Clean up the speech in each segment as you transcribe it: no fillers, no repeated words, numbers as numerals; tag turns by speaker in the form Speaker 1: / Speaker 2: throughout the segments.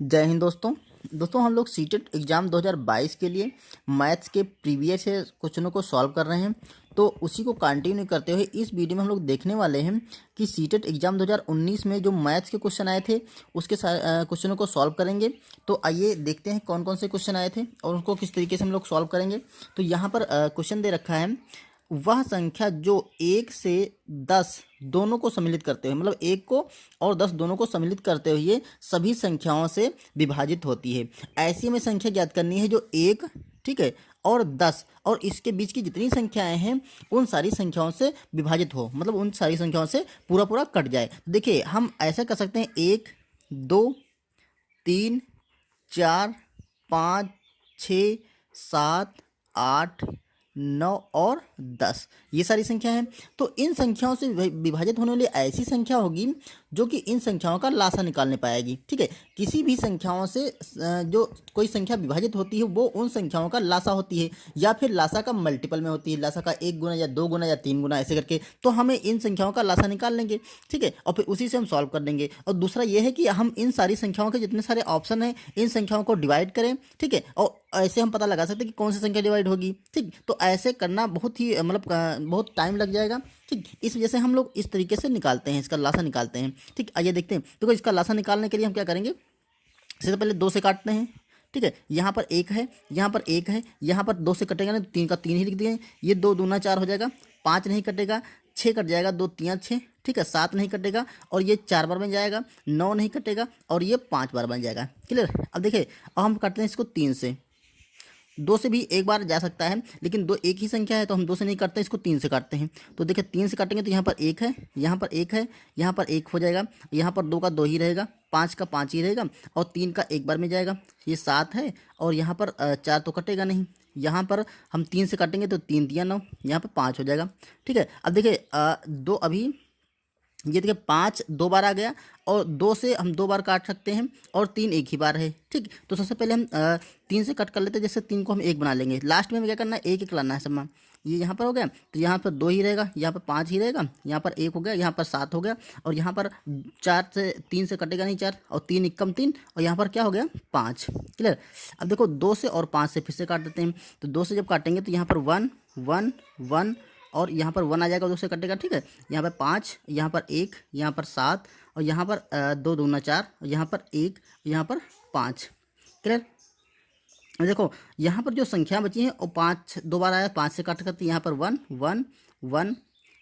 Speaker 1: जय हिंद दोस्तों हम लोग सीटेट एग्ज़ाम 2022 के लिए मैथ्स के प्रीवियस क्वेश्चनों को सॉल्व कर रहे हैं। तो उसी को कंटिन्यू करते हुए इस वीडियो में हम लोग देखने वाले हैं कि सीटेट एग्ज़ाम 2019 में जो मैथ्स के क्वेश्चन आए थे उसके क्वेश्चनों को सॉल्व करेंगे। तो आइए देखते हैं कौन कौन से क्वेश्चन आए थे और उनको किस तरीके से हम लोग सॉल्व करेंगे। तो यहाँ पर क्वेश्चन दे रखा है, वह संख्या जो 1 से 10 दोनों को सम्मिलित करते हुए, मतलब 1 को और 10 दोनों को सम्मिलित करते हुए सभी संख्याओं से विभाजित होती है। ऐसी में संख्या ज्ञात करनी है जो 1, ठीक है, और 10 और इसके बीच की जितनी संख्याएं हैं उन सारी संख्याओं से विभाजित हो, मतलब उन सारी संख्याओं से पूरा पूरा कट जाए। देखिए हम ऐसा कर सकते हैं 1, 2, 3, 4, 5, 6, 7, 8, 9 और 10 ये सारी संख्या है। तो इन संख्याओं से विभाजित होने वाली ऐसी संख्या होगी जो कि इन संख्याओं का लासा निकालने पाएगी। ठीक है, किसी भी संख्याओं से जो कोई संख्या विभाजित होती है वो उन संख्याओं का लासा होती है या फिर लासा का मल्टीपल में होती है, लासा का 1 गुना या 2 गुना या 3 गुना ऐसे करके। तो हमें इन संख्याओं का लासा निकाल लेंगे, ठीक है, और फिर उसी से हम सॉल्व कर देंगे। और दूसरा ये है कि हम इन सारी संख्याओं के जितने सारे ऑप्शन हैं इन संख्याओं को डिवाइड करें, ठीक है, और ऐसे हम पता लगा सकते हैं कि कौन सी संख्या डिवाइड होगी। ठीक, तो ऐसे करना बहुत ही मतलब बहुत टाइम लग जाएगा। ठीक, इस वजह से हम लोग इस तरीके से निकालते हैं, इसका लासा निकालते हैं। ठीक, आइए देखते हैं। देखो इसका लासा निकालने के लिए हम क्या करेंगे, सबसे पहले 2 से काटते हैं। ठीक है, यहाँ पर 1 है, यहाँ पर 1 है, यहाँ पर 2 से कटेगा ना तो 3 का 3 ही लिख दिए। ये 2 दूना 4 हो जाएगा, 5 नहीं कटेगा, 6 कट जाएगा, 2 3 6, ठीक है, 7 नहीं कटेगा और ये 4 बार बन जाएगा, 9 नहीं कटेगा और ये 5 बार बन जाएगा। क्लियर। अब देखिए अब हम काटते हैं इसको 3 से। 2 से भी एक बार जा सकता है लेकिन दो एक ही संख्या है तो हम 2 से नहीं काटते, इसको 3 से काटते हैं। तो देखिए 3 से काटेंगे तो यहाँ पर 1 है, यहाँ पर 1 है, यहाँ पर 1 हो जाएगा, यहाँ पर 2 का 2 ही रहेगा, 5 का 5 ही रहेगा और 3 का एक बार में जाएगा, ये 7 है और यहाँ पर 4 तो कटेगा नहीं। यहाँ पर हम 3 से काटेंगे तो 3 दिया 9, यहाँ पर 5 हो जाएगा। ठीक है, अब देखिए 2 अभी ये देखिए 5 2 बार आ गया और 2 से हम 2 बार काट सकते हैं और 3 एक ही बार है। ठीक, तो सबसे पहले हम 3 से कट कर लेते हैं, जैसे 3 को हम 1 बना लेंगे। लास्ट में हमें क्या करना है, 1 1 लाना है सब में। ये यहाँ पर हो गया तो यहाँ पर 2 ही रहेगा, यहाँ पर 5 ही रहेगा, यहाँ पर 1 हो गया, यहाँ पर 7 हो गया और यहाँ पर 4 से 3 से कटेगा नहीं 4 और 3 एकम 3 और यहाँ पर क्या हो गया 5। क्लियर। अब देखो 2 से और 5 से फिर से काट देते हैं। तो 2 से जब काटेंगे तो यहाँ पर 1 1 1 और यहाँ पर 1 आ जाएगा, 2 से कटेगा। ठीक है, यहाँ पर 5, यहाँ पर 1, यहाँ पर 7 और यहाँ पर 2 दूना 4 और यहाँ पर 1, यहाँ पर 5। क्लियर। देखो यहाँ पर जो संख्या बची है वो 5 2 बार आया, 5 से काट करते यहाँ पर 1 1 1,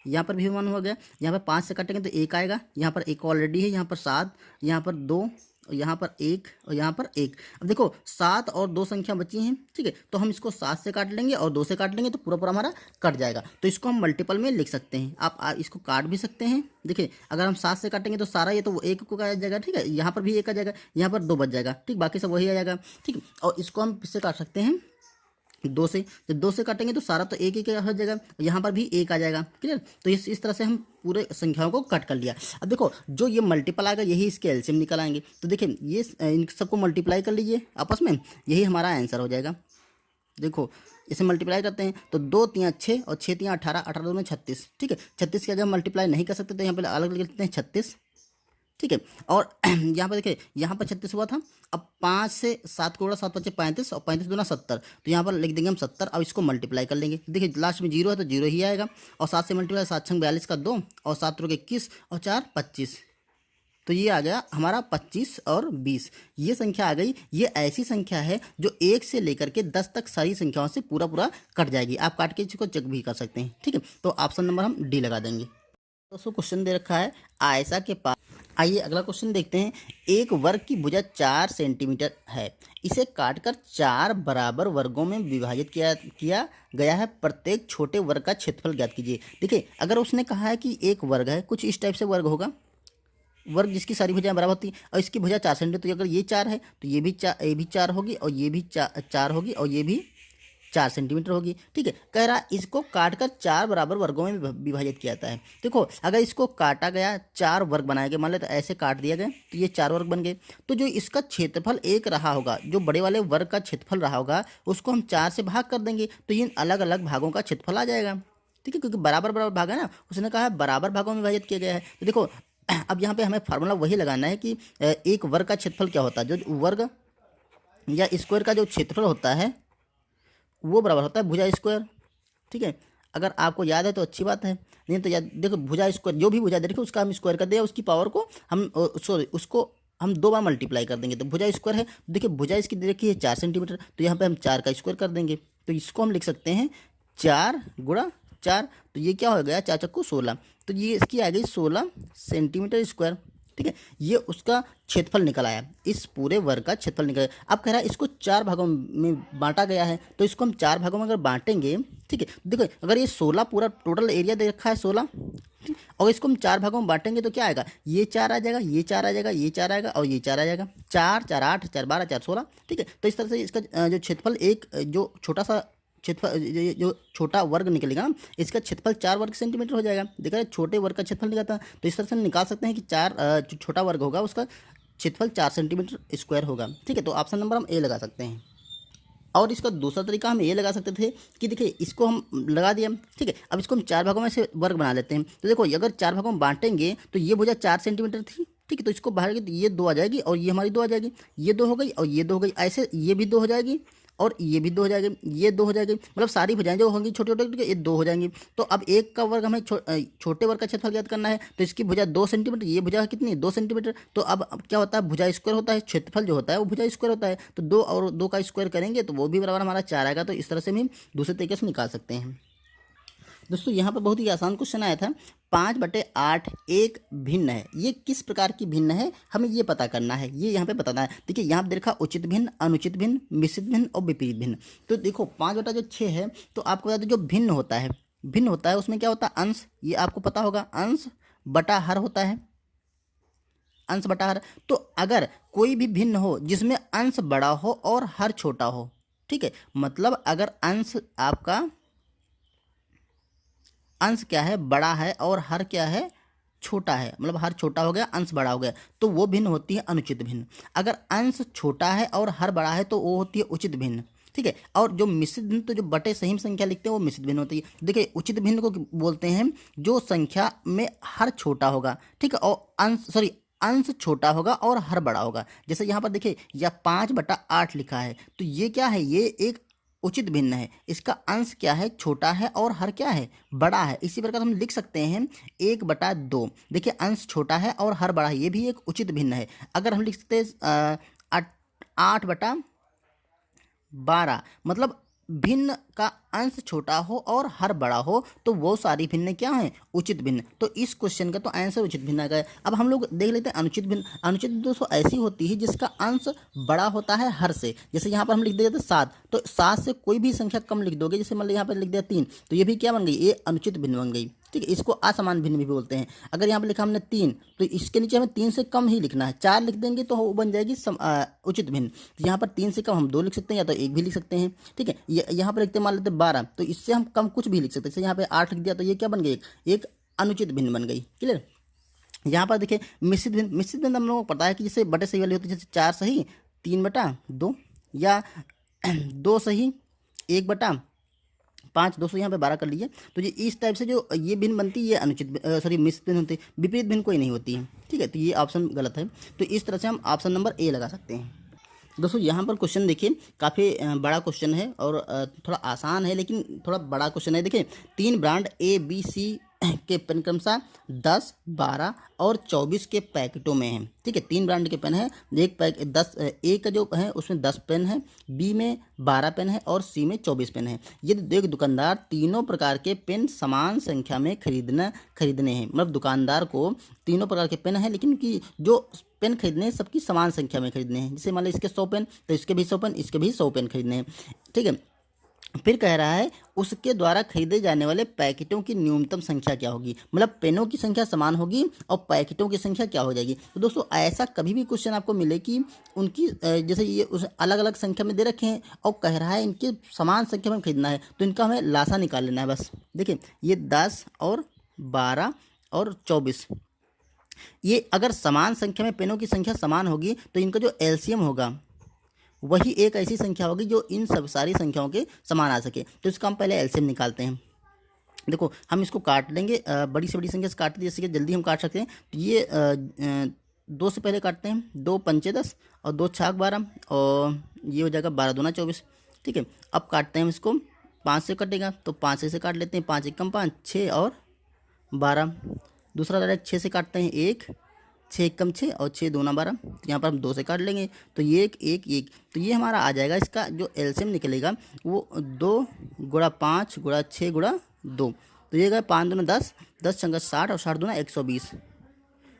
Speaker 1: यहाँ पर भी 1 हो गया, यहाँ पर 5 से काटेंगे तो 1 आएगा, यहाँ पर 1 ऑलरेडी है, यहाँ पर 7, यहाँ पर 2 और यहाँ पर 1 और यहाँ पर 1। अब देखो 7 और 2 संख्या बची हैं, ठीक है, तो हम इसको 7 से काट लेंगे और 2 से काट लेंगे तो पूरा पूरा हमारा कट जाएगा। तो इसको हम मल्टीपल में लिख सकते हैं, आप इसको काट भी सकते हैं। देखिए अगर हम 7 से काटेंगे तो सारा ये तो वो 1 को आ जाएगा, ठीक है, यहाँ पर भी 1 आ जाएगा, यहाँ पर 2 बच जाएगा, ठीक, बाकी सब वही आ जाएगा। ठीक, और इसको हम इससे काट सकते हैं 2 से। जब 2 से काटेंगे तो सारा तो 1 1 हो जाएगा, यहाँ पर भी 1 आ जाएगा। क्लियर। तो इस तरह से हम पूरे संख्याओं को कट कर लिया। अब देखो जो ये मल्टीपल आएगा यही इसके एलसीएम निकल आएंगे। तो देखिए ये इन सबको मल्टीप्लाई कर लीजिए आपस में, यही हमारा आंसर हो जाएगा। देखो इसे मल्टीप्लाई करते हैं तो 2 3 6 और 6 3 18, 18 2 36। ठीक है, 36 के अगर हम मल्टीप्लाई नहीं कर सकते तो यहाँ पर अलग लिख लेते हैं 36। ठीक है, और यहाँ पर देखिए यहाँ पर 36 हुआ था। अब 5 से 7 को 7 5 35 और 35 दूना 70, तो यहाँ पर लिख देंगे हम 70। अब इसको मल्टीप्लाई कर लेंगे, देखिए लास्ट में 0 है तो 0 ही आएगा और 7 से मल्टीप्लाई 7 छंग 42 का 2 और 7 रोग 21 और 4 25, तो ये आ गया हमारा 25 और 20। ये संख्या आ गई। ये ऐसी संख्या है जो 1 से लेकर के 10 तक सारी संख्याओं से पूरा पूरा कट जाएगी। आप काट के इसको चेक भी कर सकते हैं। ठीक है, तो ऑप्शन नंबर हम डी लगा देंगे। दोस्तों क्वेश्चन दे रखा है आयशा के पास, आइए अगला क्वेश्चन देखते हैं। एक वर्ग की भुजा 4 सेंटीमीटर है, इसे काटकर 4 बराबर वर्गों में विभाजित किया गया है, प्रत्येक छोटे वर्ग का क्षेत्रफल ज्ञात कीजिए। देखिए अगर उसने कहा है कि एक वर्ग है, कुछ इस टाइप से वर्ग होगा, वर्ग जिसकी सारी भुजाएं बराबर होती हैं और इसकी भुजा 4 सेंटीमीटर, तो अगर ये 4 है तो ये भी 4 होगी और ये भी 4 होगी और ये भी 4 सेंटीमीटर होगी। ठीक है, कह रहा इसको काटकर 4 बराबर वर्गों में विभाजित किया जाता है। देखो अगर इसको काटा गया, 4 वर्ग बनाए गए, मान लेते ऐसे काट दिया गया तो ये 4 वर्ग बन गए, तो जो इसका क्षेत्रफल एक रहा होगा, जो बड़े वाले वर्ग का क्षेत्रफल रहा होगा उसको हम 4 से भाग कर देंगे तो इन अलग अलग भागों का क्षेत्रफल आ जाएगा। ठीक है, क्योंकि बराबर बराबर भाग है ना, उसने कहा है बराबर भागों में विभाजित किया गया है। तो देखो अब यहाँ पे हमें फार्मूला वही लगाना है कि एक वर्ग का क्षेत्रफल क्या होता है, जो वर्ग या स्क्वायर का जो क्षेत्रफल होता है वो बराबर होता है भुजा स्क्वायर। ठीक है, अगर आपको याद है तो अच्छी बात है, नहीं तो याद देखो भुजा स्क्वायर जो भी भुजा देखिए उसका हम स्क्वायर कर दें, उसकी पावर को हम सॉरी उसको हम 2 बार मल्टीप्लाई कर देंगे। तो भुजा स्क्वायर है, देखिए भुजा इसकी देखिए 4 सेंटीमीटर, तो यहाँ पे हम 4 का स्क्वायर कर देंगे, तो इसको हम लिख सकते हैं 4 गुणा 4, तो ये क्या हो गया 4 चक्कू 16, तो ये इसकी आ गई 16 सेंटीमीटर स्क्वायर। ठीक है, ये उसका क्षेत्रफल निकल आया, इस पूरे वर्ग का क्षेत्रफल निकल आया। अब कह रहा है इसको 4 भागों में बांटा गया है, तो इसको हम 4 भागों में अगर बांटेंगे, ठीक है, देखो अगर ये 16 पूरा टोटल एरिया दे रखा है 16, और इसको हम 4 भागों में बांटेंगे तो क्या आएगा, ये 4 आ जाएगा, ये 4 आ जाएगा, ये 4 आएगा और ये 4 आ जाएगा, 4 4 8 4 12 4 16। ठीक है, तो इस तरह से इसका जो क्षेत्रफल एक जो छोटा सा क्षेत्रफल जो छोटा वर्ग निकलेगा ना, इसका क्षेत्रफल 4 वर्ग सेंटीमीटर हो जाएगा। देखा छोटे वर्ग का क्षेत्रफल निकलता है, तो इस तरह से हम निकाल सकते हैं कि 4 जो छोटा वर्ग होगा उसका क्षेत्रफल 4 सेंटीमीटर स्क्वायर होगा। ठीक है, तो ऑप्शन नंबर हम ए लगा सकते हैं। और इसका दूसरा तरीका हम ये लगा सकते थे कि देखिए इसको हम लगा दिया, ठीक है, अब इसको हम 4 भागों में से वर्ग बना लेते हैं। तो देखो अगर 4 भागों में बांटेंगे तो ये भुजा 4 सेंटीमीटर थी, ठीक है, तो इसको बाहर तो ये 2 आ जाएगी और ये हमारी 2 आ जाएगी, ये 2 हो गई और ये 2 हो गई, ऐसे ये भी 2 हो जाएगी और ये भी 2 हो जाएगी, ये 2 हो जाएगी, मतलब सारी भुजाएं जो होंगी छोटे छोटे ये 2 हो जाएंगी। तो अब एक का वर्ग हमें छोटे वर्ग का क्षेत्रफल ज्ञात करना है, तो इसकी भुजा 2 सेंटीमीटर, ये भुजा कितनी 2 सेंटीमीटर, तो अब क्या होता है भुजा स्क्वायर होता है, क्षेत्रफल जो होता है वो भुजा स्क्वायर होता है, तो 2 और 2 का स्क्वायर करेंगे तो वो भी बराबर हमारा 4 आएगा। तो इस तरह से हम दूसरे तरीके से निकाल सकते हैं। दोस्तों यहाँ पर बहुत ही आसान क्वेश्चन आया था, 5/8 एक भिन्न है, ये किस प्रकार की भिन्न है हमें ये पता करना है, ये यहाँ पे बताना है। देखिए यहाँ पे देखा उचित भिन्न, अनुचित भिन्न, मिश्रित भिन्न और विपरीत भिन्न। तो देखो 5/6 है, तो आपको बता दो जो भिन्न होता है उसमें क्या होता है अंश, ये आपको पता होगा, अंश बटा हर होता है, अंश बटा हर। तो अगर कोई भी भिन्न हो जिसमें अंश बड़ा हो और हर छोटा हो, ठीक है, मतलब अगर अंश आपका अंश क्या है बड़ा है और हर क्या है छोटा है, मतलब हर छोटा हो गया अंश बड़ा हो गया, तो वो भिन्न होती है अनुचित भिन्न। अगर अंश छोटा है और हर बड़ा है तो वो होती है उचित भिन्न। ठीक है, और जो मिश्रित भिन्न तो जो बटे सही संख्या लिखते हैं वो मिश्रित भिन्न होती है। देखिए उचित भिन्न को बोलते हैं जो संख्या में हर छोटा होगा, ठीक है, और अंश छोटा होगा और हर बड़ा होगा। जैसे यहाँ पर देखिए या 5/8 लिखा है, तो ये क्या है, ये एक उचित भिन्न है, इसका अंश क्या है छोटा है और हर क्या है बड़ा है। इसी प्रकार हम लिख सकते हैं 1/2, देखिए अंश छोटा है और हर बड़ा है, ये भी एक उचित भिन्न है। अगर हम लिख सकते हैं 8/12, मतलब भिन्न का अंश छोटा हो और हर बड़ा हो तो वो सारी भिन्न क्या हैं उचित भिन्न। तो इस क्वेश्चन का तो आंसर उचित भिन्न आ गया। अब हम लोग देख लेते हैं अनुचित भिन्न। अनुचित भिन्न दोस्तों ऐसी होती है जिसका अंश बड़ा होता है हर से। जैसे यहाँ पर हम लिख देते 7, तो 7 से कोई भी संख्या कम लिख दोगे, जैसे मान लो यहाँ पर लिख दिया 3, तो ये भी क्या बन गई, ये अनुचित भिन्न बन गई। ठीक है, इसको असमान भिन्न भी बोलते हैं। अगर यहाँ पर लिखा हमने 3, तो इसके नीचे हमें 3 से कम ही लिखना है, 4 लिख देंगे तो वो बन जाएगी उचित भिन्न। तो यहाँ पर 3 से कम हम 2 लिख सकते हैं या तो 1 भी लिख सकते हैं। ठीक है, यहाँ पर लिखते मान लेते 12, तो इससे हम कम कुछ भी लिख सकते हैं। जैसे यहाँ पे 8 लिख दिया तो ये क्या बन गई, एक अनुचित भिन्न बन गई। क्लियर। यहाँ पर देखिए मिश्रित भिन्न हम लोगों को पता है कि जैसे बटे सही वाली होती है, जैसे 4 सही 3/2 या 2 सही 1/5, 200 यहाँ पे 12 कर लिए। तो ये इस टाइप से जो ये भिन्न बनती है ये अनुचित मिश्रित भिन्न होती है, विपरीत भिन्न कोई नहीं होती है। ठीक है, तो ये ऑप्शन गलत है। तो इस तरह से हम ऑप्शन नंबर ए लगा सकते हैं। दोस्तों यहाँ पर क्वेश्चन देखिए काफ़ी बड़ा क्वेश्चन है और थोड़ा आसान है लेकिन थोड़ा बड़ा क्वेश्चन है। देखिए 3 ब्रांड ABC के पेन क्रमशः 10, 12 और 24 के पैकेटों में हैं। ठीक है, 3 ब्रांड के पेन है, एक पैक 10, ए का जो है उसमें 10 पेन है, बी में 12 पेन है और सी में 24 पेन है। यदि एक दुकानदार तीनों प्रकार के पेन समान संख्या में खरीदने हैं, मतलब दुकानदार को तीनों प्रकार के पेन है लेकिन कि जो पेन खरीदने हैं सबकी समान संख्या में खरीदने हैं। जैसे मान लो इसके 100 पेन तो इसके भी 100 पेन, इसके भी 100 पेन खरीदने हैं। ठीक है, फिर कह रहा है उसके द्वारा खरीदे जाने वाले पैकेटों की न्यूनतम संख्या क्या होगी, मतलब पेनों की संख्या समान होगी और पैकेटों की संख्या क्या हो जाएगी। तो दोस्तों ऐसा कभी भी क्वेश्चन आपको मिले कि उनकी जैसे ये उस अलग अलग संख्या में दे रखे हैं और कह रहा है इनके समान संख्या में खरीदना है, तो इनका हमें लासा निकाल लेना है बस। देखिए ये 10 और 12 और 24, ये अगर समान संख्या में पेनों की संख्या समान होगी तो इनका जो एलसीएम होगा वही एक ऐसी संख्या होगी जो इन सब सारी संख्याओं के समान आ सके। तो इसका हम पहले एलसीएम निकालते हैं। देखो हम इसको काट लेंगे, बड़ी से बड़ी संख्या से काटते जैसे कि जल्दी हम काट सकते हैं। तो ये 2 से पहले काटते हैं, 2 पंचे 10 और 2 छाक 12 और ये हो जाएगा 12 दूना 24। ठीक है, अब काटते हैं हम इसको, 5 से कटेगा तो 5 से काट लेते हैं, 5 एकम 5, 6 और 12। दूसरा डायरेक्ट 6 से काटते हैं, 1 6 एकम 6 और 6 दूना 12। तो यहाँ पर हम 2 से काट लेंगे तो ये 1 1 1। तो ये हमारा आ जाएगा, इसका जो एलसीएम निकलेगा वो 2 गुणा 5 गुणा 6 गुणा 2। तो ये गए 5 दूना 10, 10 छंगा 60 और 60 दूना 120।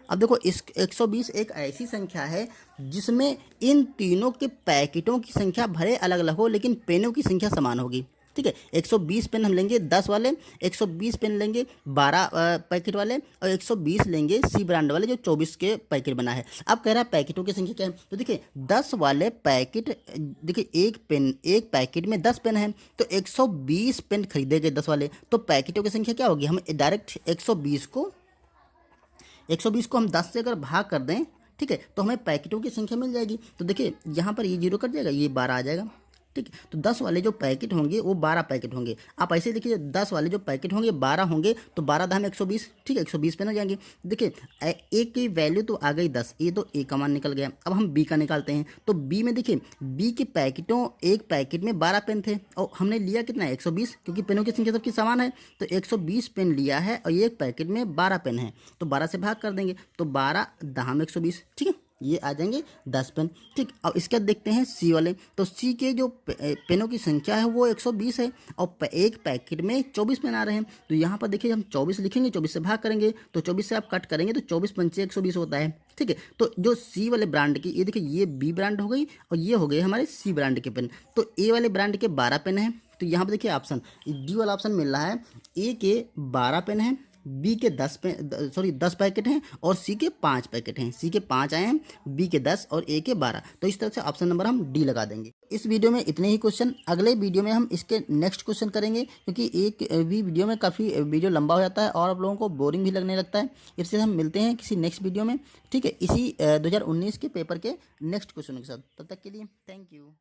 Speaker 1: अब देखो इस 120 एक ऐसी संख्या है जिसमें इन तीनों के पैकेटों की संख्या भले अलग अलग हो लेकिन पेनों की संख्या समान होगी। ठीक है, 120 पेन हम लेंगे 10 वाले, 120 पेन लेंगे 12 पैकेट वाले और 120 लेंगे सी ब्रांड वाले जो 24 के पैकेट बना है। अब कह रहा है पैकेटों की संख्या क्या है, तो देखिए 10 वाले पैकेट, देखिए एक पैकेट में 10 पेन है तो 120 पेन खरीदे गए 10 वाले, तो पैकेटों की संख्या क्या होगी, हम डायरेक्ट 120 को हम 10 से अगर भाग कर दें, ठीक है, तो हमें पैकेटों की संख्या मिल जाएगी। तो देखिए यहाँ पर ये 0 कट जाएगा, ये 12 आ जाएगा। ठीक है, तो 10 वाले जो पैकेट होंगे वो 12 पैकेट होंगे। आप ऐसे देखिए 10 वाले जो पैकेट होंगे 12 होंगे तो 12 दाम 120। ठीक है, 120 पेन हो जाएंगे। देखिए ए की वैल्यू तो आ गई 10, ये तो ए का मान निकल गया। अब हम बी का निकालते हैं, तो बी में देखिए बी के पैकेटों, एक पैकेट में 12 पेन थे और हमने लिया कितना है 120, क्योंकि पेनों की संख्या सबकी समान है। तो 120 पेन लिया है और एक पैकेट में 12 पेन है तो 12 से भाग कर देंगे तो 12 दाम 120। ठीक है, ये आ जाएंगे 10 पेन। ठीक, अब इसके बाद देखते हैं सी वाले। तो सी के जो पेनों की संख्या है वो 120 है और एक पैकेट में 24 पेन आ रहे हैं। तो यहाँ पर देखिए हम 24 लिखेंगे, 24 से भाग करेंगे तो 24 से आप कट करेंगे तो 24 पंचे 120 होता है। ठीक है, तो जो सी वाले ब्रांड की, ये देखिए ये बी ब्रांड हो गई और ये हो गए हमारे सी ब्रांड के पेन। तो ए वाले ब्रांड के 12 पेन हैं। तो यहाँ पर देखिए ऑप्शन डी वाला ऑप्शन मिल रहा है, ए के 12 पेन हैं, बी के 10 पैकेट हैं और सी के 5 पैकेट हैं। सी के 5 आए हैं, बी के 10 और ए के 12। तो इस तरह से ऑप्शन नंबर हम डी लगा देंगे। इस वीडियो में इतने ही क्वेश्चन, अगले वीडियो में हम इसके नेक्स्ट क्वेश्चन करेंगे, क्योंकि एक भी वीडियो में काफ़ी वीडियो लंबा हो जाता है और आप लोगों को बोरिंग भी लगने लगता है। इससे हम मिलते हैं किसी नेक्स्ट वीडियो में। ठीक है, इसी 2019 के पेपर के नेक्स्ट क्वेश्चन के साथ। तब तक के लिए थैंक यू।